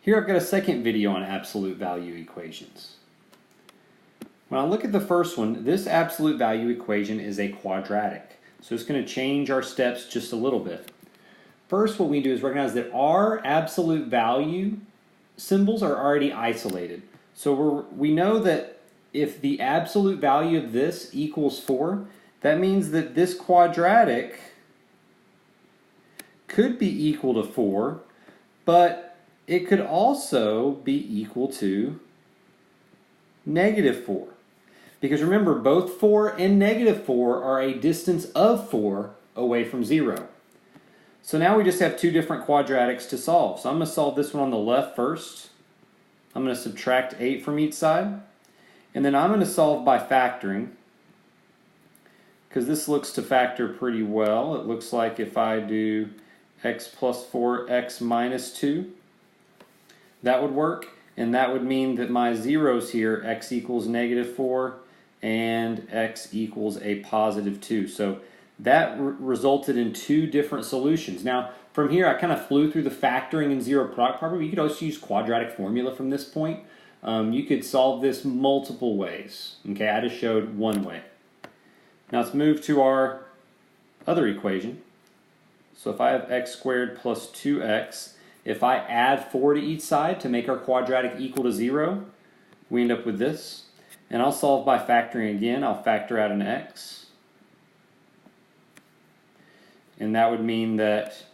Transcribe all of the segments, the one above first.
Here I've got a second video on absolute value equations. When I look at the first one, this absolute value equation is a quadratic. So it's going to change our steps just a little bit. First, what we do is recognize that our absolute value symbols are already isolated. So we know that if the absolute value of this equals 4, that means that this quadratic could be equal to 4, but it could also be equal to -4. Because remember, both 4 and -4 are a distance of 4 away from 0. So now we just have two different quadratics to solve. So I'm going to solve this one on the left first. I'm going to subtract 8 from each side. And then I'm going to solve by factoring, because this looks to factor pretty well. It looks like if I do x plus 4, x minus 2, that would work. And that would mean that my zeros here, x equals -4 and x equals a positive 2. So that resulted in two different solutions. Now, from here, I kind of flew through the factoring and zero product property. You could also use quadratic formula from this point. You could solve this multiple ways. Okay, I just showed one way. Now let's move to our other equation. So if I have x squared plus 2x, if I add 4 to each side to make our quadratic equal to 0, we end up with this. And I'll solve by factoring again. I'll factor out an x. And that would mean that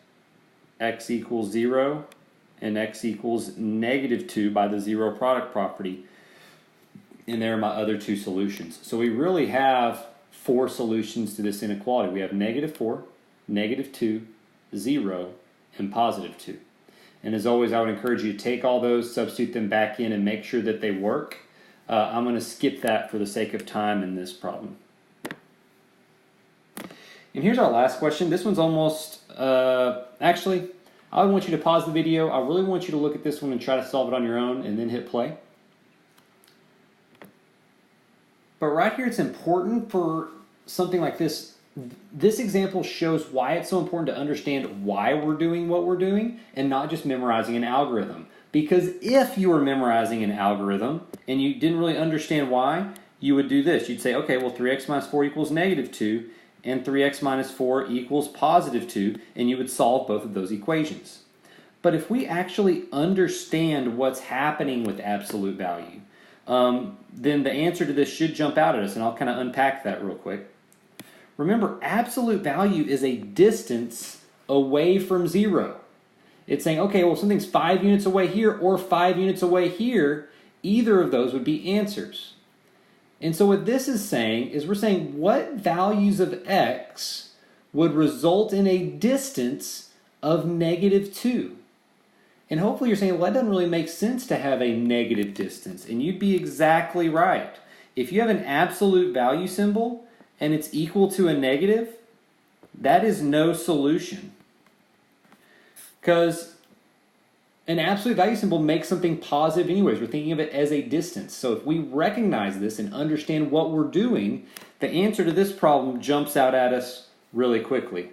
x equals 0 and x equals -2 by the zero product property. And there are my other two solutions. So we really have 4 solutions to this inequality. We have -4, -2, 0, and +2. And as always, I would encourage you to take all those, substitute them back in, and make sure that they work. I'm going to skip that for the sake of time in this problem. And here's our last question. This one's almost, actually, I want you to pause the video. I really want you to look at this one and try to solve it on your own and then hit play. But right here, it's important for something like this. This example shows why it's so important to understand why we're doing what we're doing and not just memorizing an algorithm. Because if you were memorizing an algorithm and you didn't really understand why, you would do this. You'd say, okay, well, 3x minus 4 equals -2, and 3x minus 4 equals +2, and you would solve both of those equations. But if we actually understand what's happening with absolute value, then the answer to this should jump out at us, and I'll kind of unpack that real quick. Remember, absolute value is a distance away from 0. It's saying, okay, well, something's 5 units away here or 5 units away here. Either of those would be answers. And so what this is saying is we're saying what values of x would result in a distance of -2. And hopefully you're saying, well, that doesn't really make sense to have a negative distance. And you'd be exactly right. If you have an absolute value symbol and it's equal to a negative, that is no solution. Because an absolute value symbol makes something positive anyways. We're thinking of it as a distance. So if we recognize this and understand what we're doing, the answer to this problem jumps out at us really quickly.